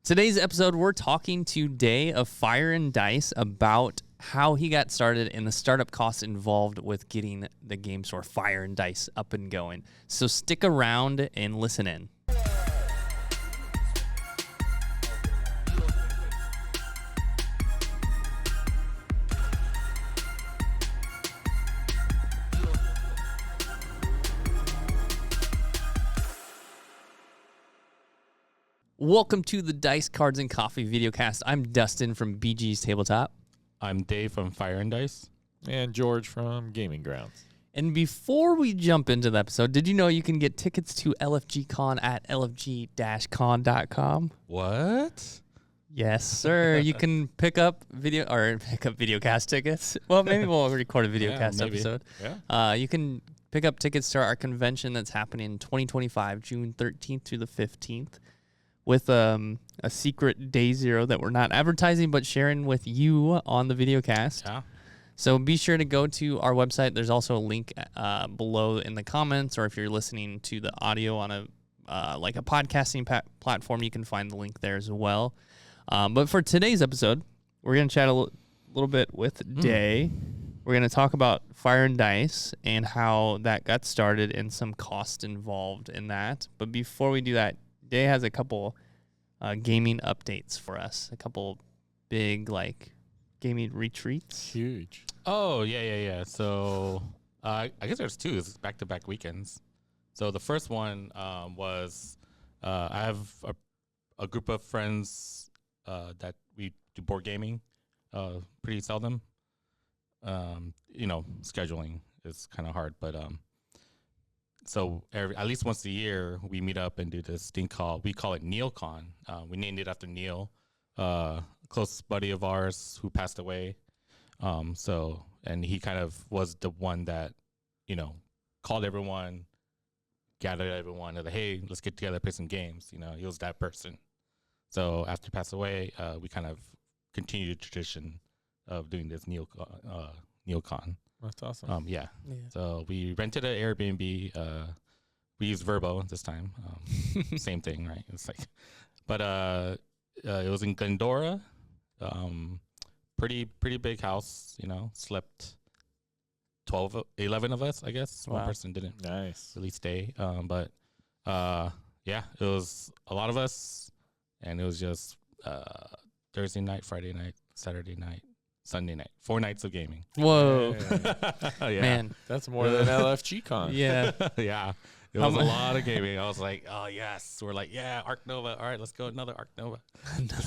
Today's episode, we're talking to Day of Fire and Dice about how he got started and the startup costs involved with getting the game store Fire and Dice up and going. So stick around and listen in. Welcome to the Dice, Cards, and Coffee VideoCast. I'm Dustin from BG's Tabletop. I'm Dave from Fire and Dice. And George from Gaming Grounds. And before we jump into the episode, did you know you can get tickets to LFG-Con at lfg-con.com? What? Yes, sir. You can pick up VideoCast tickets. Well, maybe we'll record a VideoCast episode. Yeah. You can pick up tickets to our convention that's happening in 2025, June 13th through the 15th. With a secret day zero that we're not advertising but sharing with you on the videocast. Yeah. So be sure to go to our website. There's also a link below in the comments, or if you're listening to the audio on a podcasting platform, you can find the link there as well. But for today's episode, we're going to chat a little bit with Day. We're going to talk about Fire and Dice and how that got started and some cost involved in that. But before we do that, Day has a couple gaming updates for us. A couple big gaming retreats. Huge. Oh, yeah. So I guess there's two. It's back-to-back weekends. So the first one was I have a group of friends that we do board gaming pretty seldom. Scheduling is kind of hard, but so at least once a year, we meet up and do this thing we call it NeilCon. We named it after Neil, close buddy of ours who passed away. And he kind of was the one that, called everyone, gathered everyone, and like, hey, let's get together, play some games. He was that person. So after he passed away, we kind of continued the tradition of doing this NeilCon. That's awesome. Yeah. So we rented an Airbnb. We used Verbo this time. Same thing, right? It's but it was in Glendora. Pretty big house. Slept 11 of us, I guess. Wow. One person didn't really stay. But it was a lot of us, and it was just Thursday night, Friday night, Saturday night, Sunday night, 4 nights of gaming. Whoa. Yeah. Man. That's more than LFG-Con. Yeah. Yeah. It was a lot of gaming. I was like, oh, yes. We're like, yeah, Arc Nova. All right, let's go another Arc Nova.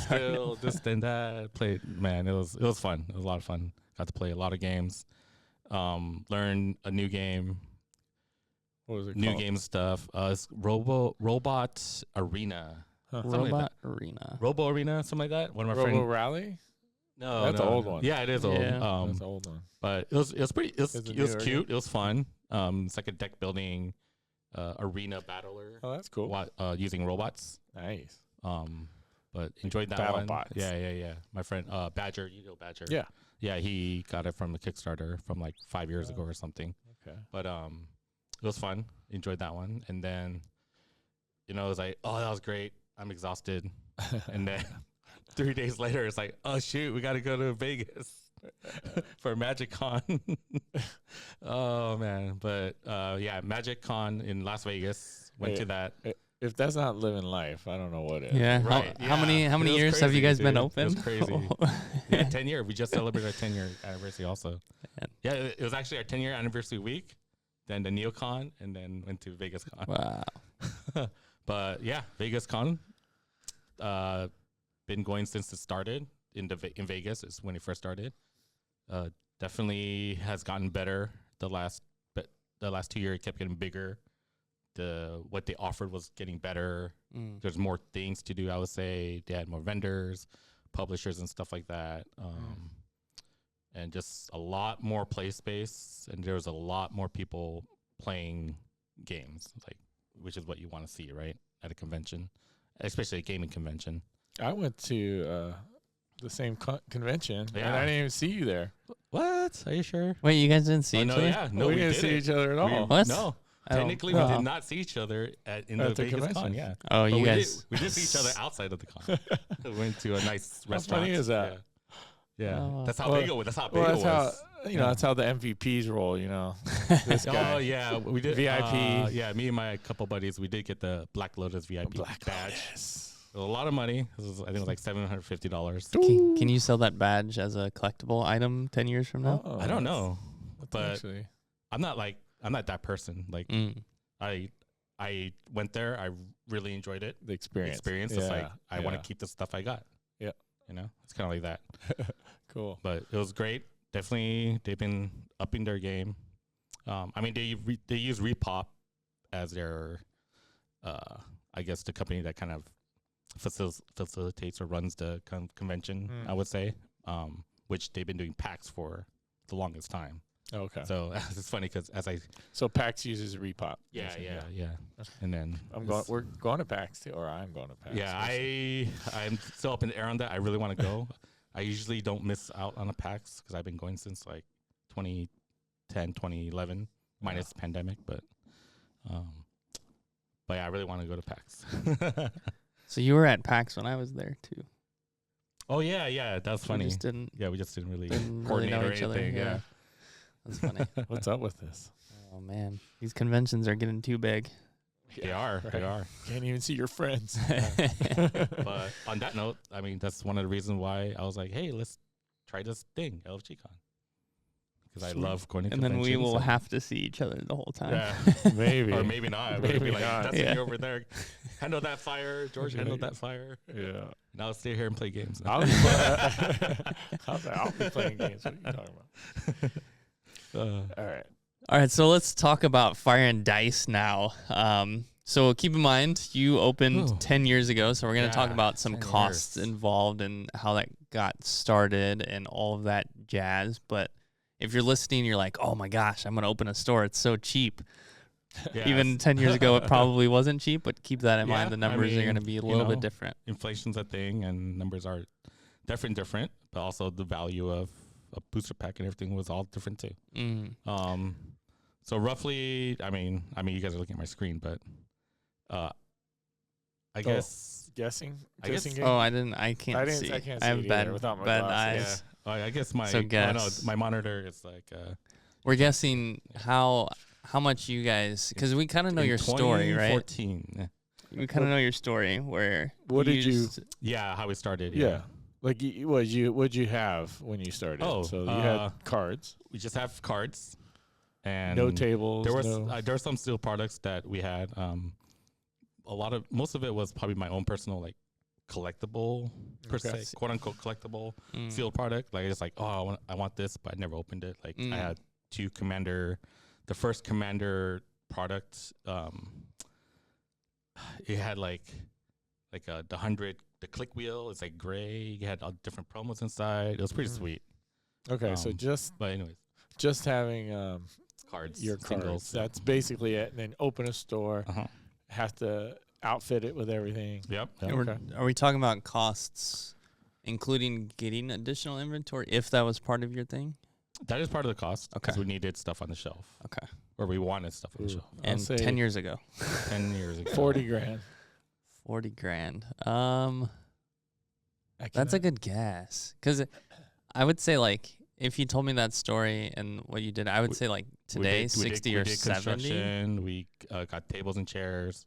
Still, this and that. Played, man, it was fun. It was a lot of fun. Got to play a lot of games. Learn a new game. What was it New called? game stuff. It's Robot Arena. Huh. Robot Arena. Robo Arena, something like that. One of my Robo friends. Rally? No, That's an old one. Yeah, it is old. Yeah. That's an old one. But it was pretty. It was newer cute. It was fun. It's like a deck building arena battler. Oh, that's cool. Using robots. Nice. But enjoyed that Battle one. bots. Yeah. My friend Badger, Badger. Yeah. Yeah, he got it from a Kickstarter from 5 years ago or something. Okay. But it was fun. Enjoyed that one. And then, it was like, oh, that was great. I'm exhausted. And then 3 days later, it's like, oh shoot, we got to go to Vegas for MagiCon. Oh man, but MagiCon in Las Vegas. Went to that. If that's not living life, I don't know what is. Yeah. Right. How many It years was have you crazy, guys been dude. open? It was crazy. Yeah, 10 year. We just celebrated our 10-year anniversary also. Man. Yeah, it was actually our 10-year anniversary week, then the NeilCon, and then went to VegasCon. Wow. But yeah, VegasCon. Been going since it started in Vegas. It's when it first started. Definitely has gotten better. The last 2 years, it kept getting bigger. What they offered was getting better. There's more things to do. I would say they had more vendors, publishers, and stuff like that. And just a lot more play space, and there was a lot more people playing games, which is what you want to see, right, at a convention, especially a gaming convention. I went to the same convention, Yeah. and I didn't even see you there. What? Are you sure? Wait, you guys didn't see each no, other? yeah, no, we we didn't see each other at all. What? No, Technically, we did not see each other in the Vegas convention. con. Yeah. Oh, But you guys. we did see each other outside of the con. We went to a nice How restaurant. funny is that? Yeah. Oh. That's how Well, big it was. That's how big Well, it that's was. how that's how the MVPs roll. This guy. Oh yeah, we did VIP. yeah, me and my couple buddies, we did get the Black Lotus VIP badge. Lotus. It was a lot of money. I think it was like $750. Can you sell that badge as a collectible item 10 years from now? Oh, I don't know, that's but actually I'm not that person. Like I went there. I really enjoyed it. the experience. It's like I want to keep the stuff I got. Yeah. It's kind of like that. Cool. But it was great. Definitely, they've been upping their game. I mean, they use Repop as their, I guess, the company that kind of facilitates or runs the convention. I would say, which they've been doing PAX for the longest time. Okay. So it's funny because So PAX uses Repop. yeah. And then We're going to PAX too, or I'm going to PAX. yeah, I'm still up in the air on that. I really want to go. I usually don't miss out on a PAX because I've been going since like 2010, 2011, minus pandemic. But yeah, I really want to go to PAX. So you were at PAX when I was there too. Oh yeah, that's funny. We just didn't really really know each other. Yeah. That's funny. What's up with this? Oh man, these conventions are getting too big. They are. Can't even see your friends. But on that note, I mean, that's one of the reasons why I was like, hey, let's try this thing, LFGCon. Because I love going to And then conventions. we will have to see each other the whole time. Yeah. Maybe. Or maybe not. Maybe Maybe like, not. Dustin, Yeah. you're over there. Handle that fire. George, handle that fire. Yeah. And I'll stay here and play games. I'll be playing games. What are you talking about? All right. All right, so let's talk about Fire and Dice now. So keep in mind, you opened 10 years ago, so we're going to talk about some 10 costs years. involved and how that got started and all of that jazz. But if you're listening, you're like, oh my gosh, I'm going to open a store. It's so cheap. Yeah, Even 10 years ago, it probably wasn't cheap, but keep that in Yeah, mind. The numbers are going to be a little bit different. Inflation's a thing, and numbers are definitely different, but also the value of a booster pack and everything was all different too. So roughly, I mean, you guys are looking at my screen, but I guess Guessing? I guess- Guessing game? Oh, I can't see. I can't I see have it bad, either without my bad glasses. eyes. I guess my So guess. my monitor is like We're guessing how much you guys, because we kind of know in your story, right? 2014. We kind of know your story where What did you- used- Yeah, how we started. Yeah. Like, what'd you have when you started? Oh, so you had cards, We just have cards and no tables. There was no, there were some steel products that we had. Most of it was probably my own personal like collectible per Okay. se, quote unquote collectible steel product. Like it's like, oh, I want this, but I never opened it. Like I had the first Commander product. It had like the 100. The click wheel is like gray. You had all different promos inside. It was pretty sweet. okay, so But anyways, just having cards, your singles. cards. That's basically it. And then open a store, have to outfit it with everything. Yep. And Okay. are we talking about costs, including getting additional inventory, if that was part of your thing? That is part of the cost because Okay. we needed stuff on the shelf. Okay. Or we wanted stuff on the shelf. I'll And say 10 years ago, 10 years ago. 40 grand. 40 grand. I That's a cannot- good guess. Because I would say, like, if you told me that story and what you did, I would say, like, today, we 60 did or 70. construction. We got tables and chairs.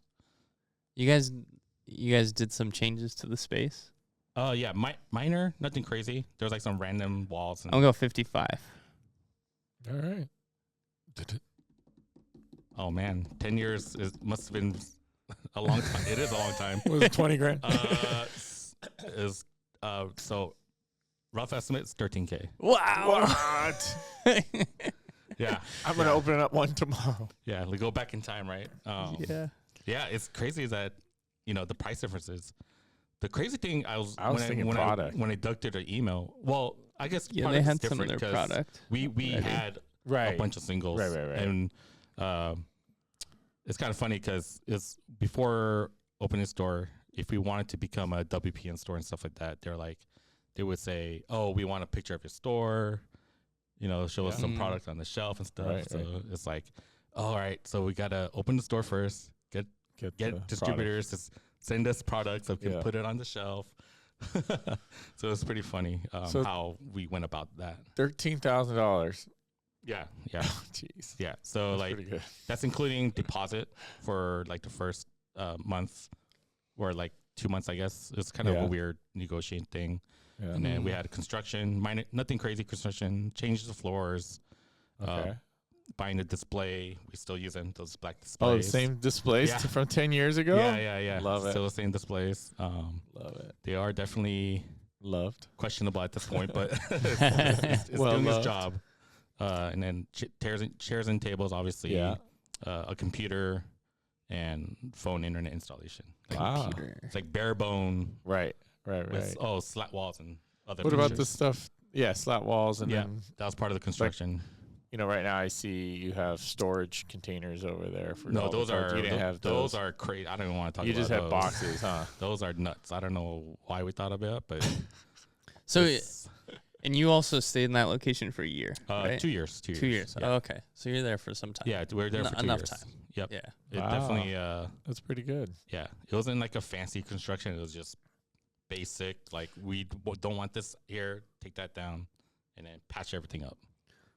You guys did some changes to the space? Yeah, minor, nothing crazy. There was like some random walls. And I'll go 55. All right. oh man, 10 years must have been a long time. It is a long time. Was it 20 grand? So rough estimate is 13K. Wow. What? Yeah, I'm going to open it up one tomorrow. yeah. We go back in time, right? Yeah. Yeah, it's crazy that the price differences. The crazy thing I was thinking when product. when I dug through the email. Well, I guess Yeah, they product's had some of different their 'cause product. We had Right. a bunch of singles, Right. and it's kind of funny because it's before opening a store. If we wanted to become a WPN store and stuff like that, they would say, "Oh, we want a picture of your store." Show us some Mm. product on the shelf and stuff. Right, so it's like, all right, so we gotta open the store first, get distributors to send us products so we can put it on the shelf. So it's pretty funny how we went about that. $13,000. Yeah. Jeez. Yeah. So That's like pretty good. that's including deposit for like the first month or like 2 months, I guess. It's kind of a weird negotiating thing. Yeah. And then we had construction, nothing crazy construction, changed the floors. Okay. Buying a display. We still using those black displays. Oh, the same displays from 10 years ago? Yeah. Love it. Still the same displays. Love it. They are definitely loved, questionable at this point, but it's doing its job. And then chairs and tables, obviously. Yeah. A computer and phone internet installation. Wow. It's like bare bone. Right. With, slat walls and other What features. about the stuff? Yeah, slat walls. And then that was part of the construction. Right now I see you have storage containers over there. Those are crazy. I don't even want to talk about those. You just have boxes, huh? Those are nuts. I don't know why we thought about it, but. And you also stayed in that location for a year, right? 2 years. 2 years. Yeah. Oh, okay. So you're there for some time. Yeah, we were there for 2 enough years. time. Yep. Yeah. It definitely. That's pretty good. Yeah, it wasn't like a fancy construction. It was just basic. Like we don't want this here. Take that down, and then patch everything up.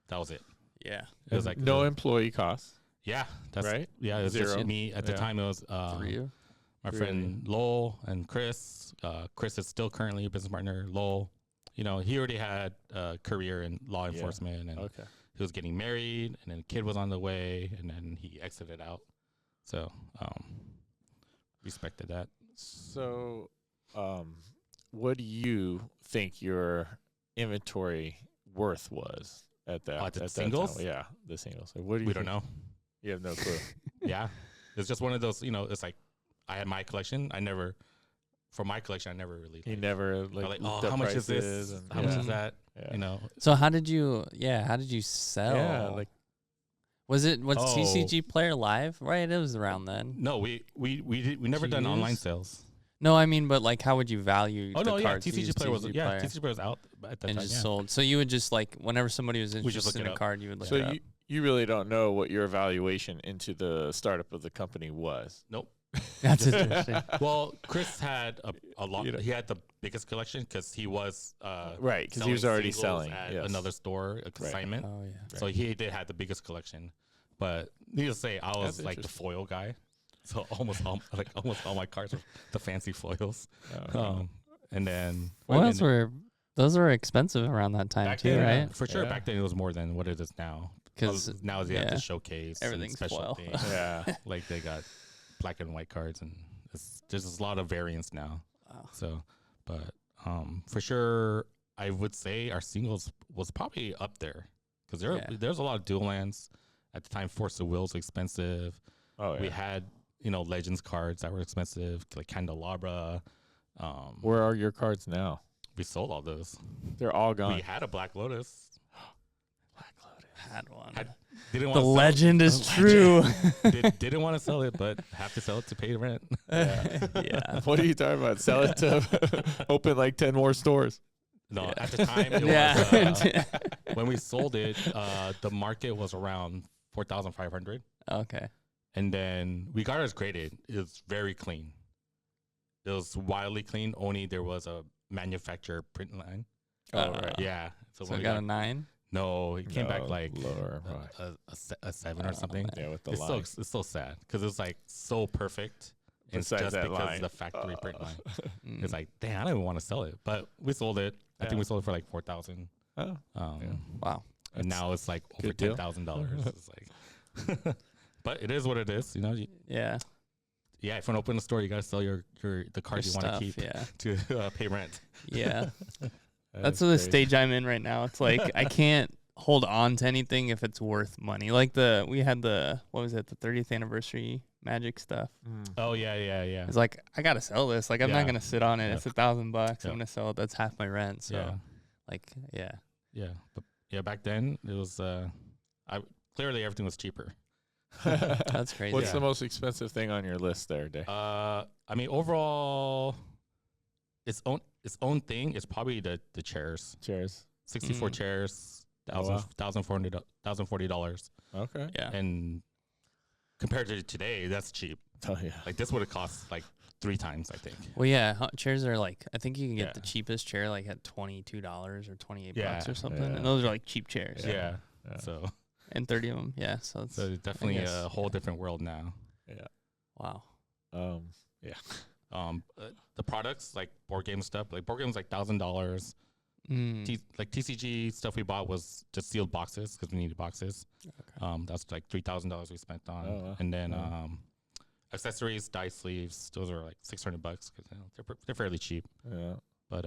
That was it. Yeah. It was like no employee costs. Yeah, that's right. Yeah, it was Zero. just me at the time. It was my friend Lowell and Chris. Chris is still currently a business partner. Lowell, he already had a career in law enforcement, and he was getting married, and then a kid was on the way, and then he exited out. So, respected that. So, what do you think your inventory worth was at that? The singles? Time? Yeah, the singles. So what do you? We don't know. You have no clue. Yeah, it's just one of those. It's like I had my collection. For my collection, I never really. You never how much is this? And how much is that? Yeah. So how did you sell? Yeah, was TCG Player live? Right, it was around then. No, we never done online sales. No, I mean, but like, how would you value? Cards? TCG Player was TCG Player was out at that time. Just sold. So you would just whenever somebody was interested in a card, you would look it up. You really don't know what your evaluation into the startup of the company was. Nope. That's interesting. Well, Chris had a lot. He had the biggest collection because he was right, because he was already selling at another store, a consignment. Oh yeah. So he did have the biggest collection. But needless to say, I was like the foil guy. So almost all my cards were the fancy foils. And then those were expensive around that time too, right? For sure. Back then it was more than what it is now. Because now they have to showcase everything's special foil. things. Yeah, like they got black and white cards, and there's a lot of variants now. Wow. So, but for sure, I would say our singles was probably up there because there's a lot of dual lands at the time. Force of Will's expensive. Oh, yeah. We had Legends cards that were expensive, like Candelabra. Where are your cards now? We sold all those. They're all gone. We had a Black Lotus. Had one. The legend is true. Didn't want to sell it, but have to sell it to pay rent. Yeah. What are you talking about? Sell it to open like 10 more stores. No, at the time, it was, when we sold it, the market was around 4,500. Okay. And then we got ours graded. It was very clean. It was wildly clean. Only there was a manufacturer print line. Oh, right. Yeah. So we got a 9? No, it came back like lower, a 7 or something. Yeah, with the line. It's so sad because it's like so perfect. It's just because of the factory print line. It's like, damn, I don't even want to sell it. But we sold it. I think we sold it for like 4,000. Oh. Wow. And now it's like over $10,000. It's like, but it is what it is, Yeah. Yeah, if you want to open a store, you got to sell the cards you want to keep to pay rent. Yeah. That's the stage I'm in right now. It's like I can't hold on to anything if it's worth money. Like we had the 30th anniversary Magic stuff. Oh yeah. It's like I gotta sell this. Like I'm not gonna sit on it. It's $1,000. I'm gonna sell it. That's half my rent. So But back then it was clearly everything was cheaper. That's crazy. What's the most expensive thing on your list there, Dave? I mean overall, its own thing is probably the chairs. 64 chairs, $1,040. Okay. Yeah. And compared to today, that's cheap. Oh yeah. Like this would have cost like 3 times, I think. Well, yeah, chairs are like, I think you can get Yeah. the cheapest chair like at $22 or 28 Yeah, bucks or something, yeah. and those are like cheap chairs. Yeah. Yeah. So And 30 of them, yeah. So it's it's definitely guess, a whole different world now. Yeah. wow. Yeah. The products like board game stuff, like board games like $1,000. Like TCG stuff we bought was just sealed boxes because we needed boxes. Okay. That's like $3,000 we spent on, Oh, wow. and then Wow. accessories, dice sleeves. Those are like $600 because they're fairly cheap. Yeah. But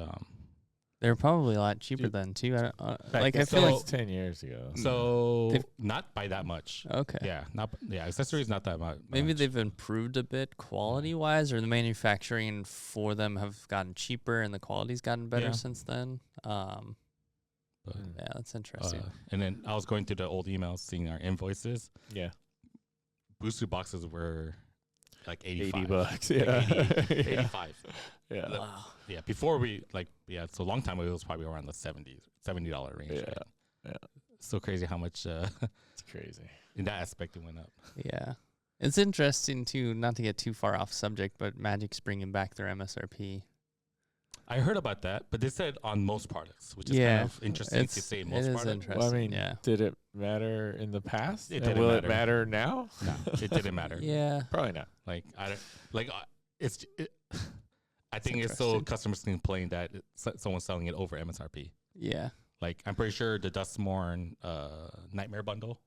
They're probably a lot cheaper Dude, then too. Back Like I then, feel so- like 10 years ago. so They've- not by that much. okay. Yeah, accessories not that much. Maybe they've improved a bit quality wise, or the manufacturing for them have gotten cheaper and the quality's gotten better Yeah. since then. But, Yeah, that's interesting. and then I was going through the old emails, seeing our invoices. Yeah. Booster boxes were like 85. $80. Like Yeah. 80, Yeah. 85. Yeah. Wow. Yeah, before we so a long time ago it was probably around the $70 range. Yeah. Right? Yeah. So crazy how much It's crazy. in that aspect it went up. Yeah. It's interesting too, not to get too far off subject, but Magic's bringing back their MSRP. I heard about that, but they said on most products, which is Yeah, kind of interesting to say most it is products. interesting. Well, I mean, yeah. did it matter in the past? It And didn't will matter. it matter now? No, it didn't matter. Yeah. Probably not. Like I don't like I think it's so interesting. customers can complain that someone's selling it over MSRP. Yeah. Like I'm pretty sure the Dustmorn Nightmare bundle,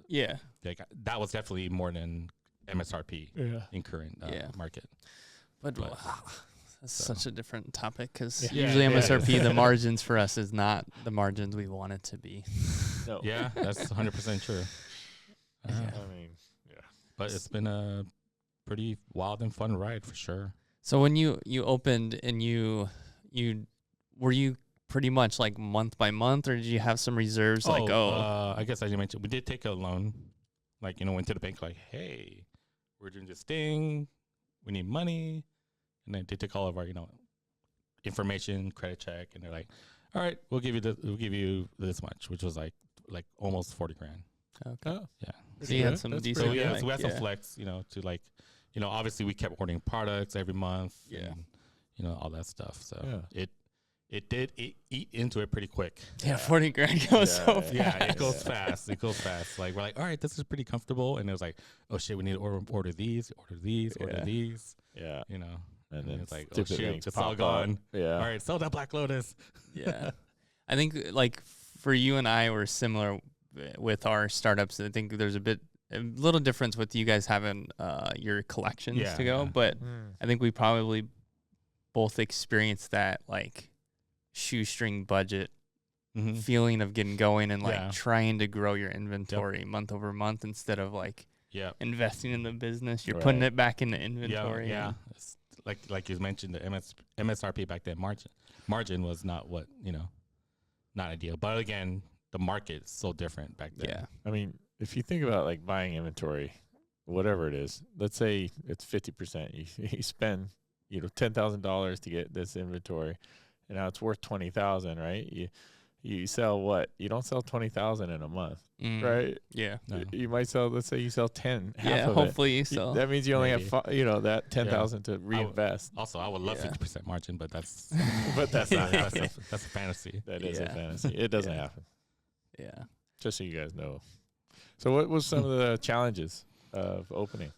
Yeah. like that was definitely more than MSRP Yeah. in current Yeah. market. But But- that's so. such a different topic because Yeah. usually Yeah. MSRP, the margins for us is not the margins we want it to be. No. Yeah, that's 100% true. I mean, yeah. But it's been a pretty wild and fun ride for sure. So when you opened and were you pretty much like month by month, or did you have some reserves? I guess I didn't mention we did take a loan. Like, went to the bank like, hey, we're doing this thing. We need money. And then they took all of our, information, credit check, and they're like, all right, we'll give you this much, which was like almost 40 grand. Okay. Oh. Yeah. So you had some That's decent. So pretty yeah, good. so we had some yeah. flex, to like, obviously we kept ordering products every month. Yeah. And, all that stuff. So Yeah. it did eat into it pretty quick. Yeah, 40 grand goes Yeah, so fast. Yeah, it goes Yeah. fast. It goes fast. Like we're like, all right, this is pretty comfortable. And it was like, oh shit, we need to order these. Yeah. And then it's like, oh stupid shoot, things it's all pop up. gone. Yeah. All right, sell that Black Lotus. Yeah. I think like for you and I were similar with our startups. I think there's a little difference with you guys having your collections Yeah, to go, yeah. but I think we probably both experienced that like shoestring budget Mm-hmm. feeling of getting going and like Yeah. trying to grow your inventory month over month instead of like Yeah. investing in the business. You're putting Right. it back into inventory. Yeah. and- It's like you mentioned, the MSRP back then, margin was not what, not ideal. But again, the market is so different back then. Yeah. I mean, if you think about like buying inventory, whatever it is, let's say it's 50%. You spend, $10,000 to get this inventory, and now it's worth 20,000, right? You sell what? You don't sell 20,000 in a month, Mm. right? Yeah. No. You might sell. Let's say you sell 10. Half Yeah. of Hopefully you it. sell. That means you only Maybe. have that 10,000 to reinvest. Also, I would love Yeah. 50% margin, but that's But that's not that's, happening. that's a fantasy. That is a Yeah. fantasy. It doesn't Yeah. happen. Yeah. Just so you guys know. So, what was some of the challenges of opening?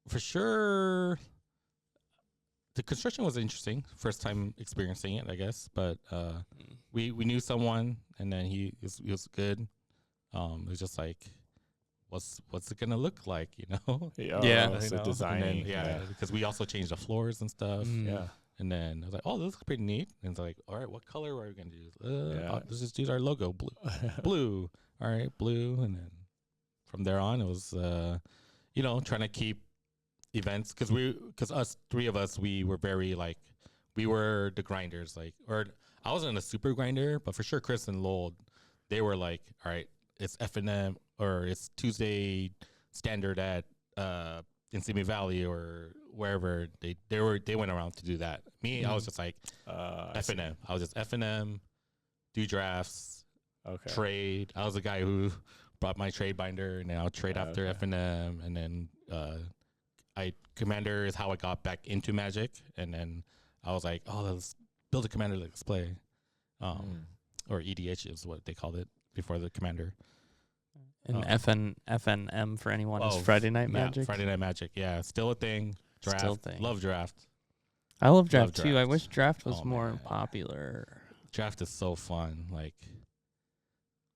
For sure, the construction was interesting. First time experiencing it, I guess. But we knew someone, and then he was good. It was just like, what's it gonna look like, Yeah. So You know? designing. And then, because we also changed the floors and stuff. Mm. Yeah. And then I was like, oh, this looks pretty neat. And it's like, all right, what color are we gonna use? Yeah. Let's just use our logo, blue. All right, blue. And then from there on, it was trying to keep events because us three of us, we were very like, we were the grinders, or I wasn't a super grinder, but for sure Chris and Lowell, they were like, all right, it's F&M or it's Tuesday standard at in Simi Valley or wherever they went around to do that. Me, I was just like F&M. I was just F&M, do drafts, Okay. trade. I was the guy who brought my trade binder, and then I'll trade after Okay. F&M, and then Commander is how I got back into Magic, and then I was like, oh, let's build a Commander Let's Play, or EDH is what they called it before the Commander. And FNM for anyone is Friday Night Magic. Yeah, Friday Night Magic. Yeah, still a thing. Draft. Still a thing. Love Draft. I love Draft too. I Draft. wish Draft was Oh, more man. popular. Draft is so fun. Like,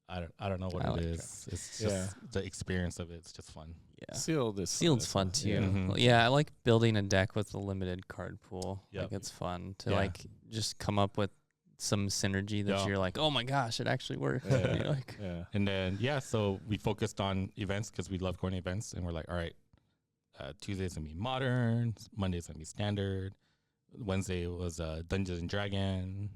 I don't know what I it like is. Draft. It's just the experience of it. It's just fun. Yeah. Sealed's fun too. Yeah. Mhm. Yeah, I like building a deck with a limited card pool. Yep. Like it's fun to Yeah. like just come up with some synergy that Yeah. you're like, oh my gosh, it actually works. Yeah. You're like, Yeah. And then, so we focused on events because we love going to events. And we're like, all right, Tuesday's going to be modern. Monday's going to be standard. Wednesday was Dungeons and Dragon.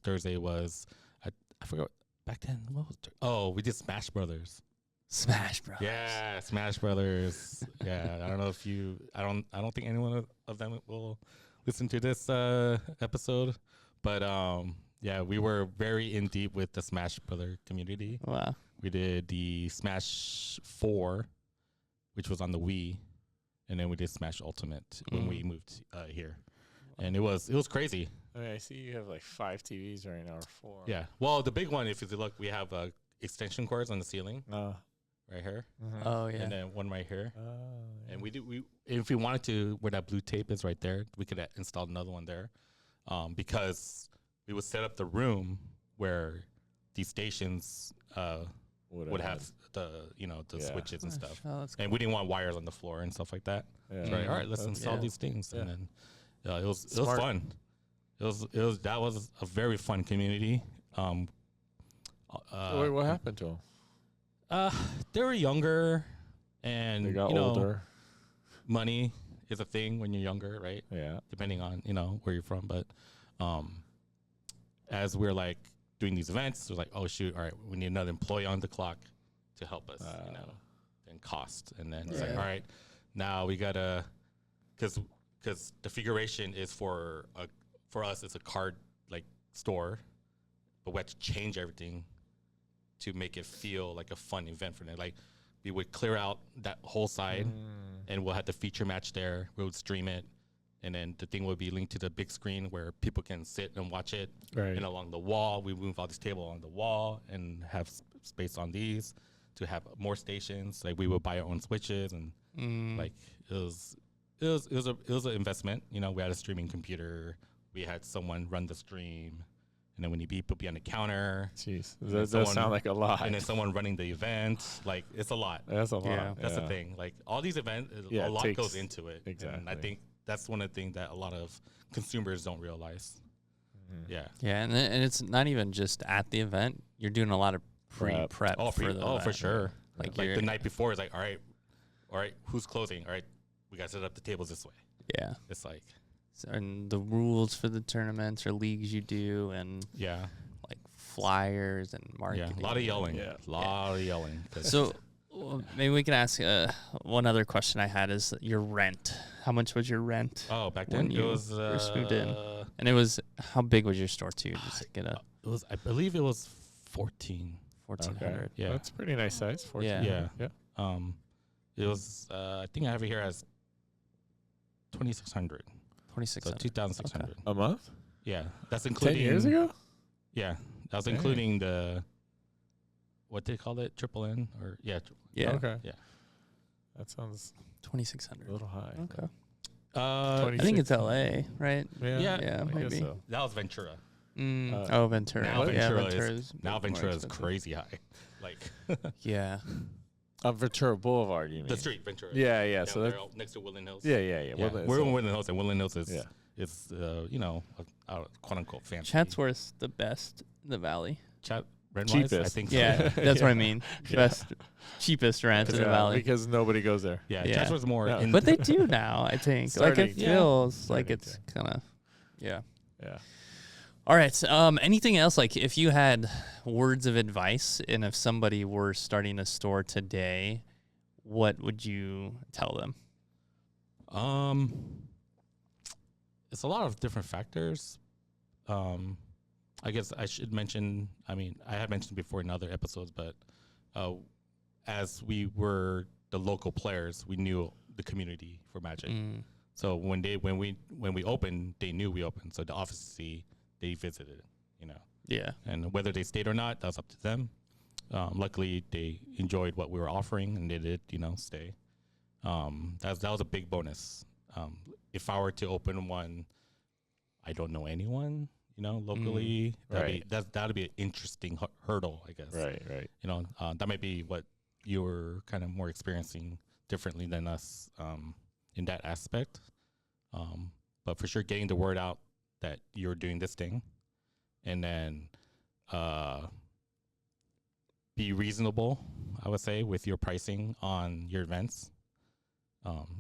Thursday was, I forgot, back then, what was we did Smash Brothers. Smash Bros. Yeah, Smash Brothers. Yeah, I don't know if I don't think anyone of them will listen to this episode. But yeah, we were very in deep with the Smash Brother community. Wow. We did the Smash 4, which was on the Wii, and then we did Smash Ultimate when we moved here. And it was crazy. I mean, I see you have like 5 TVs right now, or 4. Yeah. Well, the big one, if you look, we have extension cords on the ceiling right here, Oh yeah. and then one right here. Yeah. And we if we wanted to, where that blue tape is right there, we could install another one there, because we would set up the room where these stations would have the switches and stuff. Oh, that's And we didn't want wires on the floor and stuff like that. Yeah. So like, all right, let's That's install cool. these things, and then it was Smart. fun. That was a very fun community. Wait, what happened to them? They were younger, and They got older. money is a thing when you're younger, right? Yeah. Depending on where you're from. But as we're like doing these events, we're like, oh shoot, all right, we need another employee on the clock to help us, and cost. And then it's like, Yeah. all right, now we gotta, because the figuration is for us, it's a card like store, but we have to change everything to make it feel like a fun event for them. Like, we would clear out that whole side, and we'll have the feature match there. We would stream it, and then the thing would be linked to the big screen where people can sit and watch it. Right. And along the wall, we move all these tables on the wall and have space on these to have more stations. Like, we would buy our own switches, and like it was an investment. We had a streaming computer. We had someone run the stream. And then when you beep, it'll be on the counter. Jeez, then that does someone- sound like a lot. And then someone running the event. Like, it's a lot. That's a lot. Yeah. That's the thing. Like, all these events, Yeah, a it lot takes- goes into it. And I exactly. think that's one of the things that a lot of consumers don't realize. Yeah. Yeah, and it's not even just at the event. You're doing a lot of prep Oh, for the for event. sure. Like, Like you're- the night before is like, all right, who's closing? All right, we got to set up the tables this way. Yeah. It's like, And the rules for the tournaments or leagues you do, and yeah, like flyers and marketing. a lot of yelling. Yeah. A lot of yelling. 'Cause So maybe we can ask one other question I had is your rent. How much was your rent? back when then it you was first moved in? And it was, how big was your store too? Just to get a It was, I believe it was 14. 1,400. Yeah. That's pretty nice size. 14. Yeah. Yeah. It was I think I have it here as 2,600. 2,600. So 2,600. A month? Yeah, that's 10 including years ago? Yeah, that was Dang. including the what they call it, triple N or Yeah. Okay. Yeah. That sounds 2,600. a little high. Okay. I I think it's LA, right? Yeah. Yeah, I guess maybe. so. that was Ventura. Ventura. Now Yeah, Ventura Ventura's is now more Ventura is expensive. crazy high. Like Yeah. Ventura Boulevard, you mean? the street Ventura. Yeah, yeah. down So there that, next to Woodland Hills. yeah. Yeah, Well, we're so- in Woodland Hills, and Woodland Hills is Yeah. it's quote unquote fancy. Chatsworth's the best in the valley. Rent-wise, I Cheapest. think so. Yeah, that's what I Yeah. mean. Yeah. Best, cheapest rent in the valley. because nobody goes there. Yeah, Yeah. Chatsworth's more. Yeah. In But they do now, I think. Like Starting it to. feels like Starting it's kind of, yeah. Yeah. All right. Anything else? Like, if you had words of advice, and if somebody were starting a store today, what would you tell them? It's a lot of different factors. I I guess I should mention, I mean, I had mentioned before in other episodes, but as we were the local players, we knew the community for Magic. So when we opened, they knew we opened. So the office, they visited, you know. Yeah. And whether they stayed or not, that was up to them. Luckily, they enjoyed what we were offering, and they did, you know, stay. That was a big bonus. If I were to open one, I don't know anyone, you know, locally. That'd be an interesting hurdle, I guess. Right. You know, that might be what you were kind of more experiencing differently than us in that aspect. But for sure, getting the word out that you're doing this thing, and then be reasonable, I would say, with your pricing on your events.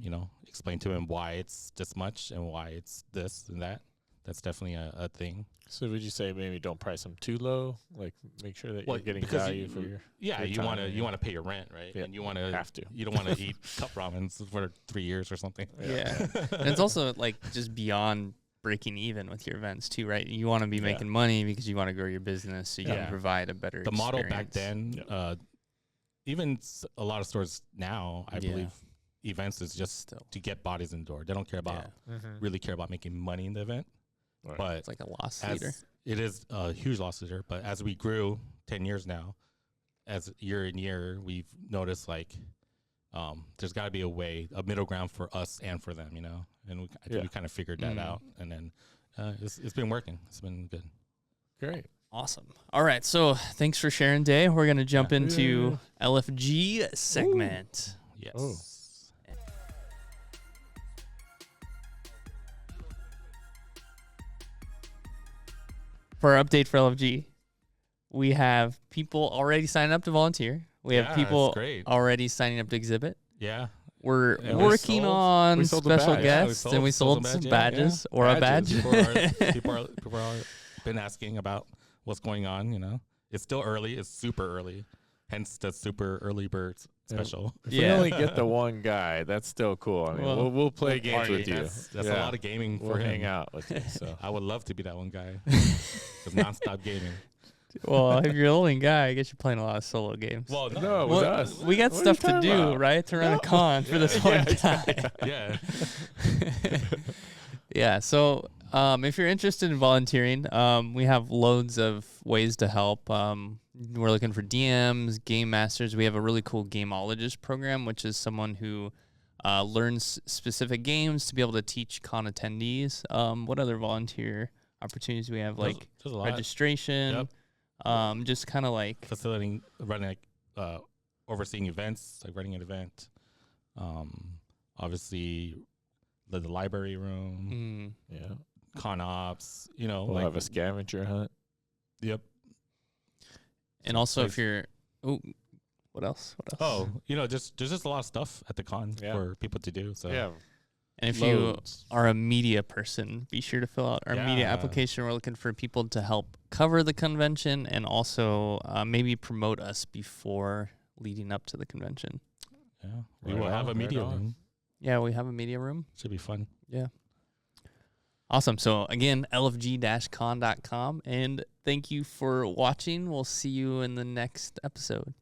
You know, explain to him why it's this much and why it's this and that. That's definitely a thing. So would you say maybe don't price them too low? Like make sure that you're getting because value for your you want to pay your rent, right? Yeah, and you want to have to. You don't want to eat cup ramens for 3 years or something. Yeah. And it's also like just beyond breaking even with your events too, right? You want to be making money because you want to grow your business, so you can provide a better The model back then, even a lot of stores now, I believe events is just to get bodies in the door. They don't care about really care about making money in the event. Right. But it's like a loss leader. It is a huge loss leader. But as we grew 10 years now, as year in year, we've noticed like there's got to be a middle ground for us and for them, you know. And I think we kind of figured that out. And then it's been working. It's been good. Great. Awesome. All right. So thanks for sharing, Day. We're going to jump into LFG segment. Ooh. Yes. Oh. For our update for LFG, we have people already signing up to volunteer. We have people already signing up to exhibit. Yeah. We're working on special guests, and we sold some badges or a badge. People are been asking about what's going on. You know, it's still early. It's super early, hence the super early birds special. If we only get the one guy, that's still cool. I mean, we'll play games with you. That's a lot of gaming for him. Hang out with you. So I would love to be that one guy. It's nonstop gaming. Well, if you're the only guy, I guess you're playing a lot of solo games. Well, no, with us. We got stuff to do, right? To run a con for this one guy. Yeah. Yeah. So, if you're interested in volunteering, we have loads of ways to help. We're looking for DMs, game masters. We have a really cool gameologist program, which is someone who learns specific games to be able to teach con attendees. What other volunteer opportunities do we have? Like there's a lot. Registration. Just kind of like facilitating, running, overseeing events, like running an event. Obviously, the library room. Con ops. You know, we'll have a scavenger hunt. Yep. And also, if you're, what else? Oh, you know, there's just a lot of stuff at the con for people to do. So and if you are a media person, be sure to fill out our media application. We're looking for people to help cover the convention and also maybe promote us before leading up to the convention. Yeah, we will have a media room. Yeah, we have a media room. Should be fun. Yeah. Awesome. So again, lfg-con.com. And thank you for watching. We'll see you in the next episode.